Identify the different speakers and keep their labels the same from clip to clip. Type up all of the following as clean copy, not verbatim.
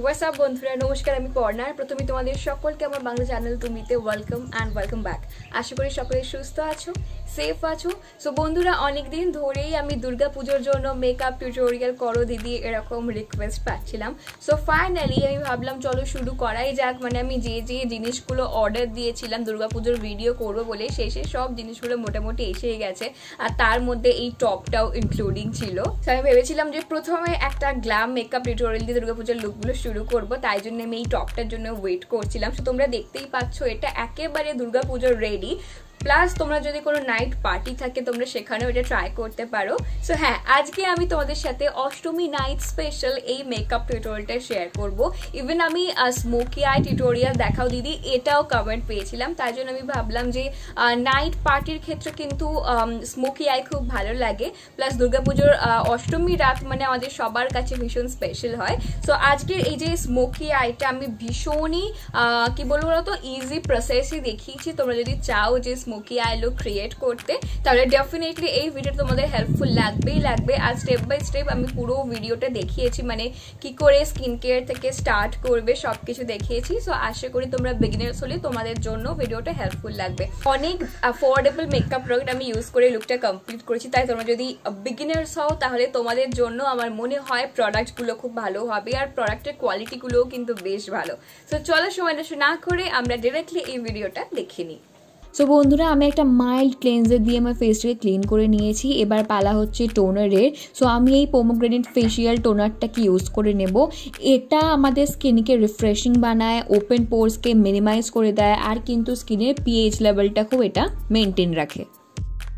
Speaker 1: What's up বন্ধুরা, নমস্কার। আমি পর্ণা। প্রথমে তোমাদের সকলকে আমার বাংলা চ্যানেল তুমিতে ওয়েলকাম ব্যাক। আশা করি সকলে সুস্থ আছো, সেফ আছো। সো বন্ধুরা, অনেক দিন ধরেই আমি দুর্গা পুজোর জন্য মেকআপ টিউটোরিয়াল করো দিদি এরকম রিকোয়েস্ট পাচ্ছিলাম। সো ফাইনালি আমি ভাবলাম চলো শুরু করাই যাক। মানে আমি যে জিনিসগুলো অর্ডার দিয়েছিলাম দুর্গা পুজোর ভিডিও করবো বলে, শেষে সব জিনিসগুলো মোটামুটি এসেই গেছে। আর তার মধ্যে এই টপটাও ইনক্লুডিং ছিল। আমি ভেবেছিলাম যে প্রথমে একটা গ্ল্যাম মেকআপ টিউটোরিয়াল দিয়ে দুর্গা পুজোর লুকগুলো শুরু করবো, তাই জন্য আমি এই টপটার জন্য ওয়েট করছিলাম। তো তোমরা দেখতেই পাচ্ছ এটা একেবারে দুর্গা পুজোর রেডি। প্লাস তোমরা যদি কোনো নাইট পার্টি থাকে তোমরা সেখানেও এটা ট্রাই করতে পারো। সো হ্যাঁ, আজকে আমি তোমাদের সাথে অষ্টমী নাইট স্পেশাল এই মেকআপ টিউটোরিয়ালটা শেয়ার করব। ইভেন আমি স্মোকি আই টিউটোরিয়াল দেখাও দিদি এটাও কমেন্ট পেয়েছিলাম, তাই জন্য আমি ভাবলাম যে নাইট পার্টির ক্ষেত্রে কিন্তু স্মোকি আই খুব ভালো লাগে। প্লাস দুর্গাপুজোর অষ্টমী রাত মানে আমাদের সবার কাছে ভীষণ স্পেশাল হয়। সো আজকের এই যে স্মোকি আইটা আমি ভীষণই কি বলবো তো ইজি প্রসেসই দেখিয়েছি। তোমরা যদি চাও যে স্মোকি আই লুক ক্রিয়েট করতে তাহলে ডেফিনেটলি এই ভিডিও তোমাদের হেল্পফুল লাগবেই লাগবে। আর স্টেপ বাই স্টেপ আমি পুরো ভিডিওটা দেখিয়েছি, মানে কি করে স্কিন কেয়ার থেকে স্টার্ট করবে সবকিছু দেখিয়েছি। সো আশা করি তোমরা বিগিনার্স হলে তোমাদের জন্য ভিডিওটা হেল্পফুল লাগবে। অনেক অ্যাফোর্ডেবল মেকআপ প্রোডাক্ট আমি ইউজ করে লুকটা কমপ্লিট করেছি, তাই তোমরা যদি বিগিনার্স হও তাহলে তোমাদের জন্য আমার মনে হয় প্রোডাক্টগুলো খুব ভালো হবে। আর প্রোডাক্টের কোয়ালিটিগুলোও কিন্তু বেশ ভালো। সো চলো সময় নষ্ট না করে আমরা ডিরেক্টলি এই ভিডিওটা দেখে নিই।
Speaker 2: সো বন্ধুরা, আমি একটা মাইল্ড ক্লেন্সার দিয়ে আমার ফেসটাকে ক্লিন করে নিয়েছি। এবার পালা হচ্ছে টোনারের। সো আমি এই পোমোগ্রেনেট ফেশিয়াল টোনারটাকে ইউজ করে নেব। এটা আমাদের স্কিনকে রিফ্রেশিং বানায়, ওপেন পোর্সকে মিনিমাইজ করে দেয়, আর কিন্তু স্কিনের পিএইচ লেভেলটাকেও এটা মেনটেন রাখে।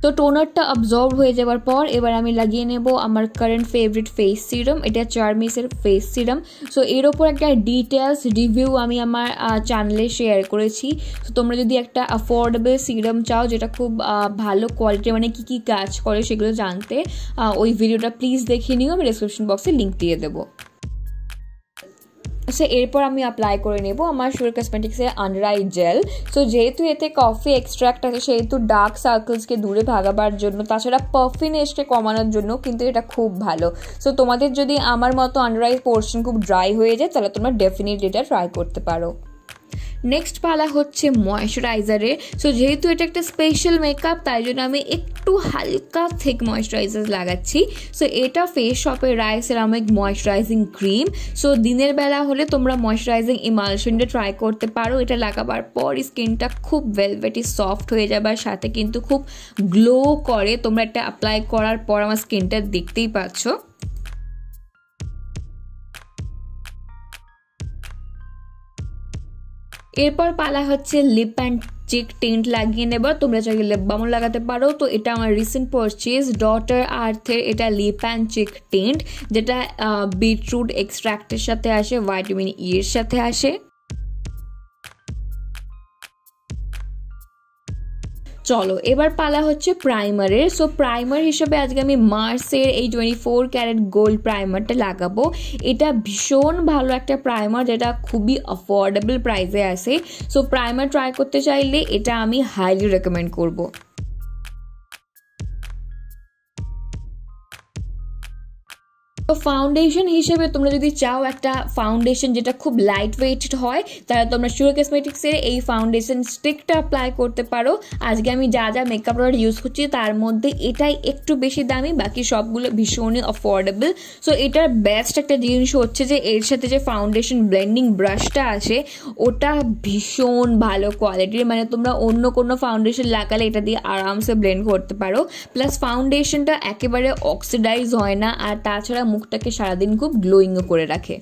Speaker 2: তো টোনারটা অবজর্ভ হয়ে যাওয়ার পর এবার আমি লাগিয়ে নেব আমার কারেন্ট ফেভারিট ফেস সিরাম। এটা চার্মিসের ফেস সিরাম। সো এর ওপর একটা ডিটেলস রিভিউ আমি আমার চ্যানেলে শেয়ার করেছি। তো তোমরা যদি একটা অ্যাফোর্ডেবল সিরাম চাও যেটা খুব ভালো কোয়ালিটি, মানে কি কি কাজ করে সেগুলো জানতে, ওই ভিডিওটা প্লিজ দেখে নিও। আমি ডিসক্রিপশন বক্সে লিঙ্ক দিয়ে দেবো। সো এরপর আমি অ্যাপ্লাই করে নেব আমার শুয়ার কসমেটিক্সের আন্ডার আই জেল। সো যেহেতু এতে কফি এক্সট্রাক্ট আছে সেহেতু ডার্ক সার্কেলসকে দূরে ভাগাবার জন্য, তাছাড়া পাফিনেসকে কমানোর জন্য কিন্তু এটা খুব ভালো। সো তোমাদের যদি আমার মতো আন্ডার আই পোর্শন খুব ড্রাই হয়ে যায় তাহলে তোমরা ডেফিনেটলি এটা ট্রাই করতে পারো। নেক্সট পালা হচ্ছে ময়েশ্চারাইজারের। সো যেহেতু এটা একটা স্পেশাল মেকআপ তাই জন্য আমি একটু হালকা থিক ময়েশ্চারাইজার লাগাচ্ছি। সো এটা ফেস শপের রাইস&সেরামিক ময়েশ্চারাইজিং ক্রিম। সো দিনের বেলা হলে তোমরা ময়েশ্চারাইজিং ইমালশনটা ট্রাই করতে পারো। এটা লাগাবার পর স্কিনটা খুব ভেলভেটি সফট হয়ে যাবে, আর সাথে কিন্তু খুব গ্লো করে। তোমরা এটা অ্যাপ্লাই করার পর আমার স্কিনটা দেখতেই পাচ্ছ। এরপর পালা হচ্ছে লিপ অ্যান্ড চিক টিন্ট লাগিয়ে নেব। তোমরা চাইলে লিপ বামও লাগাতে পারো। তো এটা আমার রিসেন্ট পারচেজ ডটার আর্থের এটা লিপ অ্যান্ড চিক টিন্ট, যেটা বিটরুট এক্সট্রাক্টের সাথে আসে, ভাইটামিন ই এর সাথে আসে। চলো এবার পালা হচ্ছে প্রাইমারের। সো প্রাইমার হিসেবে আজকে আমি মার্সের এই 24 ক্যারেট গোল্ড প্রাইমারটা লাগাবো। এটা ভীষণ ভালো একটা প্রাইমার যেটা খুবই অ্যাফোর্ডেবল প্রাইসে আসে। সো প্রাইমার ট্রাই করতে চাইলে এটা আমি হাইলি রেকমেন্ড করবো। তো ফাউন্ডেশন হিসেবে তোমরা যদি চাও একটা ফাউন্ডেশন যেটা খুব লাইট ওয়েটেড হয় তাহলে তোমরা শুয়ার কসমেটিক্সের এই ফাউন্ডেশন স্টিকটা অ্যাপ্লাই করতে পারো। আজকে আমি যা যা মেকআপ প্রোডাক্ট ইউজ করছি তার মধ্যে এটাই একটু বেশি দামি, বাকি সবগুলো ভীষণই অ্যাফোর্ডেবল। সো এটার বেস্ট একটা জিনিস হচ্ছে যে এর সাথে যে ফাউন্ডেশন ব্লেন্ডিং ব্রাশটা আছে ওটা ভীষণ ভালো কোয়ালিটির, মানে তোমরা অন্য কোনো ফাউন্ডেশন লাগালে এটা দিয়ে আরামসে ব্লেন্ড করতে পারো। প্লাস ফাউন্ডেশনটা একেবারে অক্সিডাইজ হয় না, আর তাছাড়া মুখটাকে সারাদিন খুব গ্লোয়িংও করে রাখে।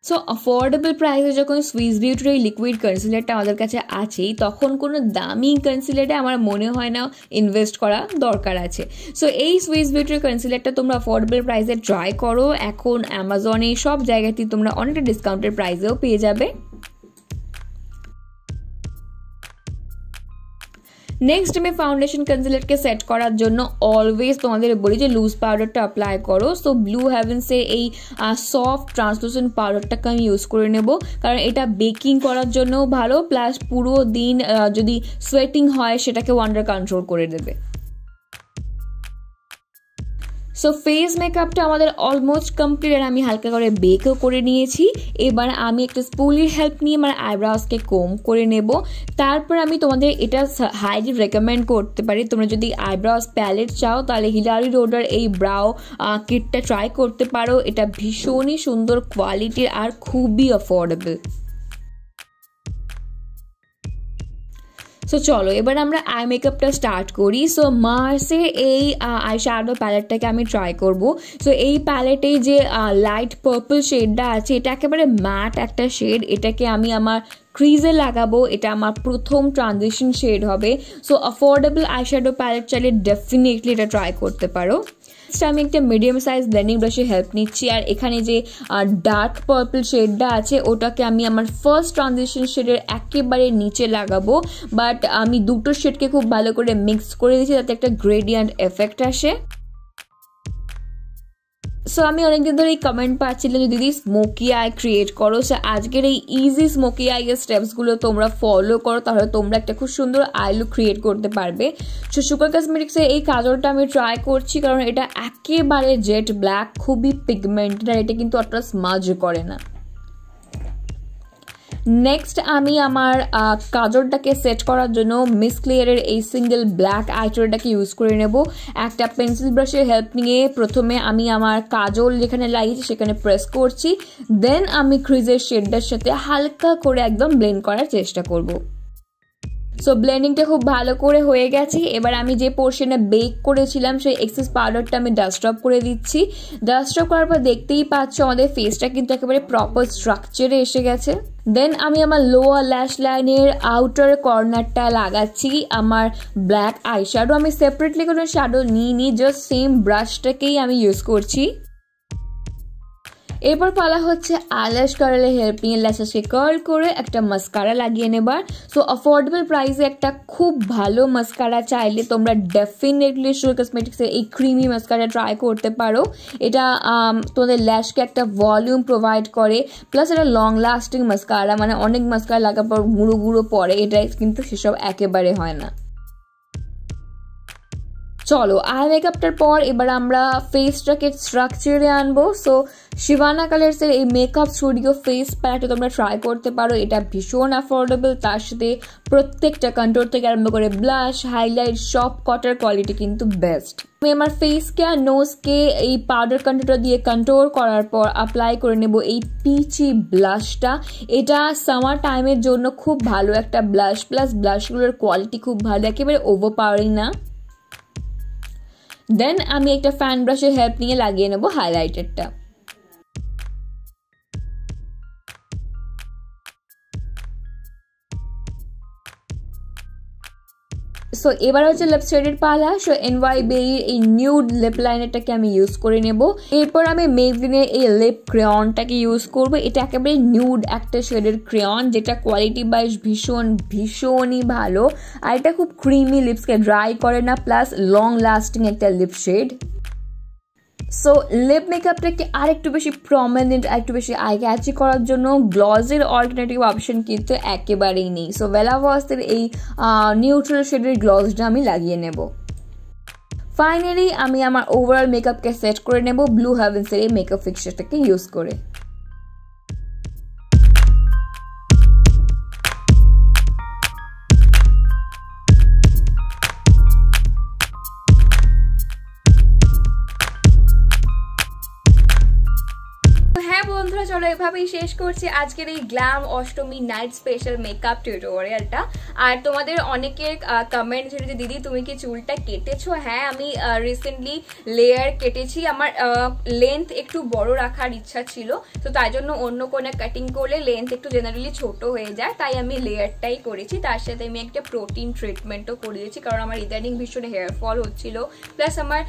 Speaker 2: সো অ্যাফোর্ডেবল প্রাইসে যখন সুইস বিউটির এই লিকুইড কনসিলারটা আমাদের কাছে আছেই, তখন কোনো দামি কনসিলারে আমার মনে হয় না ইনভেস্ট করা দরকার আছে। সো এই সুইস বিউটির কনসিলারটা তোমরা অ্যাফোর্ডেবল প্রাইসে ট্রাই করো। এখন অ্যামাজনে সব জায়গাতেই তোমরা অনেকটা ডিসকাউন্টের প্রাইসেও পেয়ে যাবে। নেক্সট আমি ফাউন্ডেশন কনসিলারকে সেট করার জন্য অলওয়েজ তোমাদের বলি যে লুজ পাউডারটা অ্যাপ্লাই করো। সো ব্লু হেভেন্সের এই সফট ট্রান্সলুসেন্ট পাউডারটাকে আমি ইউজ করে নেব, কারণ এটা বেকিং করার জন্যও ভালো, প্লাস পুরো দিন যদি সোয়েটিং হয় সেটাকে আন্ডার কন্ট্রোল করে দেবে। সো সো ফেস মেকআপটা আমাদের অলমোস্ট কমপ্লিট আর আমি হালকা করে বেকও করে নিয়েছি। এবার আমি একটা স্পুলির হেল্প নিয়ে আমার আইব্রাউসকে কোম করে নেব। তারপর আমি তোমাদের এটা হাইলি রেকমেন্ড করতে পারি, তোমরা যদি আইব্রাউস প্যালেট চাও তাহলে হিলারি রোডার এই ব্রাউ কিটটা ট্রাই করতে পারো। এটা ভীষণই সুন্দর কোয়ালিটির আর খুবই অ্যাফোর্ডেবল। সো চলো এবার আমরা আই মেকআপটা স্টার্ট করি। সো মার্সের এই আই শ্যাডো প্যালেটটাকে আমি ট্রাই করব। সো এই প্যালেটে যে লাইট পার্পল শেডটা আছে এটা একেবারে ম্যাট একটা শেড, এটাকে আমি আমার ক্রিজে লাগাবো। এটা আমার প্রথম ট্রানজিশন শেড হবে। So affordable eye shadow palette চাইলে ডেফিনেটলি এটা ট্রাই করতে পারো। আমি একটা মিডিয়াম সাইজ ব্লেন্ডিং ব্রাশের হেল্প নিচ্ছি আর এখানে যে ডার্ক পার্পল শেডটা আছে ওটাকে আমি আমার ফার্স্ট ট্রানজিশন শেডের একেবারে নিচে লাগাবো, বাট আমি দুটো শেডকে খুব ভালো করে মিক্স করে দিচ্ছি যাতে একটা গ্রেডিয়েন্ট এফেক্ট আসে। সো আমি অনেকদিন ধরে এই কমেন্ট পাচ্ছিলাম যে দিদি স্মোকি আই ক্রিয়েট করো। সো আজকের এই ইজি স্মোকি আই এর স্টেপসগুলো তোমরা ফলো করো, তাহলে তোমরা একটা খুব সুন্দর আই লুক ক্রিয়েট করতে পারবে। সো সুপার কসমেটিক্সের এই কাজলটা আমি ট্রাই করছি কারণ এটা একেবারে জেট ব্ল্যাক, খুবই পিগমেন্টেড আর এটা কিন্তু অতটা স্মাজ করে না। নেক্সট আমি আমার কাজলটাকে সেট করার জন্য মিস ক্লিয়ারের এই সিঙ্গেল ব্ল্যাক আইশ্যাডোটাকে ইউজ করে নেব। একটা পেন্সিল ব্রাশের হেল্প নিয়ে প্রথমে আমি আমার কাজল যেখানে লাগিয়েছি সেখানে প্রেস করছি, দেন আমি ক্রিজের শেডটার সাথে হালকা করে একদম ব্লেন্ড করার চেষ্টা করব। সো ব্লেন্ডিংটা খুব ভালো করে হয়ে গেছে। এবার আমি যে পোর্শনে বেক করেছিলাম সেই এক্সেস পাউডারটা আমি ডাস্ট অফ করে দিচ্ছি। ডাস্ট অফ করার পর দেখতেই পাচ্ছ আমাদের ফেসটা কিন্তু একেবারে প্রপার স্ট্রাকচারে এসে গেছে। দেন আমি আমার লোয়ার ল্যাশ লাইনের আউটার কর্নারটা লাগাচ্ছি আমার ব্ল্যাক আই শ্যাডো। আমি সেপারেটলি কোনো শ্যাডো নিইনি, জাস্ট সেম ব্রাশটাকেই আমি ইউজ করছি। এরপর পালা হচ্ছে আইল্যাশ কার্লের হেল্প নিয়ে ল্যাশেসকে কার্ল করে একটা মাস্কারা লাগিয়ে নেবার। সো অ্যাফোর্ডেবল প্রাইসে একটা খুব ভালো মাস্কারা চাইলে তোমরা ডেফিনেটলি সুপার কসমেটিক্সের এই ক্রিমি মাস্কারা ট্রাই করতে পারো। এটা তোমাদের ল্যাশকে একটা ভলিউম প্রোভাইড করে, প্লাস এটা লং লাস্টিং মাস্কারা, মানে অনেক মাস্কারা লাগার পর গুঁড়ো গুঁড়ো পরে, এটা কিন্তু সেসব একেবারে হয় না। চলো আই মেকআপটার পর এবার আমরা ফেসটাকে স্ট্রাকচারে আনবো। সো শিভানা কালার্সের এই মেকআপ স্টুডিও ফেস প্যালেটটা তোমরা ট্রাই করতে পারো। এটা ভীষণ অ্যাফোর্ডেবল, তার সাথে প্রত্যেকটা কন্ট্রোল থেকে আরম্ভ করে ব্লাশ হাইলাইট সব কটার কোয়ালিটি কিন্তু বেস্ট। আমি আমার ফেসকে আর নোজকে এই পাউডার কন্ট্রোলটা দিয়ে কন্ট্রোল করার পর অ্যাপ্লাই করে নেব এই পিচি ব্লাশটা। এটা সামার টাইমের জন্য খুব ভালো একটা ব্লাশ, প্লাস ব্লাশগুলোর কোয়ালিটি খুব ভালো, একেবারে ওভারপাওয়ারিং না। দেন আমি একটা ফ্যান ব্রাশের হেল্প নিয়ে লাগিয়ে নেব হাইলাইটারটা। সো এবার হচ্ছে লিপ শেডের পালা। সো এনওয়াইবেরির এই নিউড লিপ লাইনারটাকে আমি ইউজ করে নেব। এরপর আমি মেবলিনের এই লিপ ক্রেয়নটাকে ইউজ করব। এটা একেবারে নিউড একটা শেডের ক্রেয়ন, যেটা কোয়ালিটি ওয়াইজ ভীষণই ভালো, আর এটা খুব ক্রিমি লিপসকে ড্রাই করে না, প্লাস লং লাস্টিং একটা লিপ শেড। সো লিপ মেকআপটাকে আর একটু বেশি প্রমিনেন্ট, আর একটু বেশি আই ক্যাচি করার জন্য গ্লসের অল্টারনেটিভ অপশন কিন্তু একেবারেই নেই। সো বেলা ভয়েসের এই নিউট্রাল শেডের গ্লসটা আমি লাগিয়ে নেব। ফাইনালি আমি আমার ওভারঅল মেকআপকে সেট করে নেব ব্লু হেভেন্সের এই মেকআপ ফিক্সারটাকে ইউজ করে।
Speaker 1: বন্ধুরা চলো এভাবেই শেষ করছি আজকের এই glam Ashtami night special makeup টিউটোরিয়ালটা। আর তোমাদের অনেকের কমেন্ট ছিল যে দিদি তুমি কি চুলটা কেটেছো? হ্যাঁ, আমি রিসেন্টলি লেয়ার কেটেছি। আমার লেন্থ একটু বড় রাখার ইচ্ছা ছিল, তো তাই জন্য অন্য কোনো কাটিং করলে লেন্থ একটু জেনারেলি ছোট হয়ে যায়, তাই আমি লেয়ারটাই করেছি। তার সাথে আমি একটা প্রোটিন ট্রিটমেন্টও করে দিয়েছি, কারণ আমার ইদানিং ভীষণ হেয়ার ফল হচ্ছিল, প্লাস আমার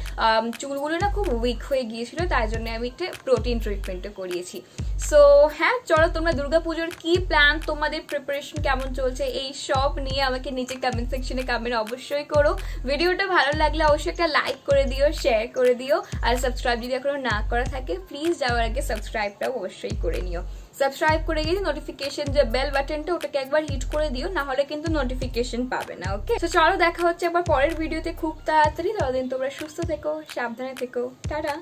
Speaker 1: চুলগুলো না খুব উইক হয়ে গিয়েছিল, তাই জন্য আমি একটা প্রোটিন ট্রিটমেন্টও করিয়েছি। সো হ্যাঁ, চলো তোমরা দুর্গাপুজোর কি প্ল্যান, তোমাদের প্রিপারেশন কেমন চলছে, এই সব নিয়ে আমাকে নিচে কমেন্ট সেকশনে কমেন্ট অবশ্যই করো। ভিডিওটা ভালো লাগলে অবশ্যই একটা লাইক করে দিও, শেয়ার করে দিও, আর সাবস্ক্রাইব যদি এখনো না করা থাকে প্লিজ যাওয়ার আগে সাবস্ক্রাইবটাও অবশ্যই করে নিও। সাবস্ক্রাইব করে গেলে নোটিফিকেশন যে বেল বাটনটা ওটাকে একবার হিট করে দিও, না হলে কিন্তু নোটিফিকেশন পাবে না। ওকে, তো চলো দেখা হচ্ছে আবার পরের ভিডিওতে খুব তাড়াতাড়ি। ততদিন তোমরা সুস্থ থেকো, সাবধানে থেকো, টাটা।